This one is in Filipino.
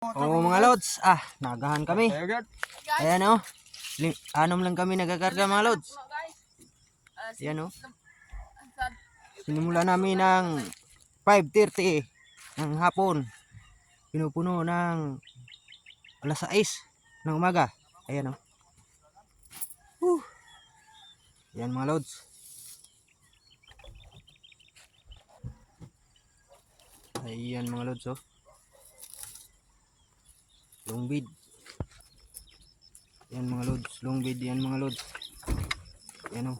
Oo mga lods, nagahan kami. Ayan o. Anom lang kami nagakarga mga lods. Ayan o. Sinimula namin ng 5:30 ng hapon. Pinupuno ng alas 6 ng umaga. Ayan o. Ayan mga lods. Ayan mga lods o. Long bid. Yan mga lods, long bid yan mga lods. Yan o.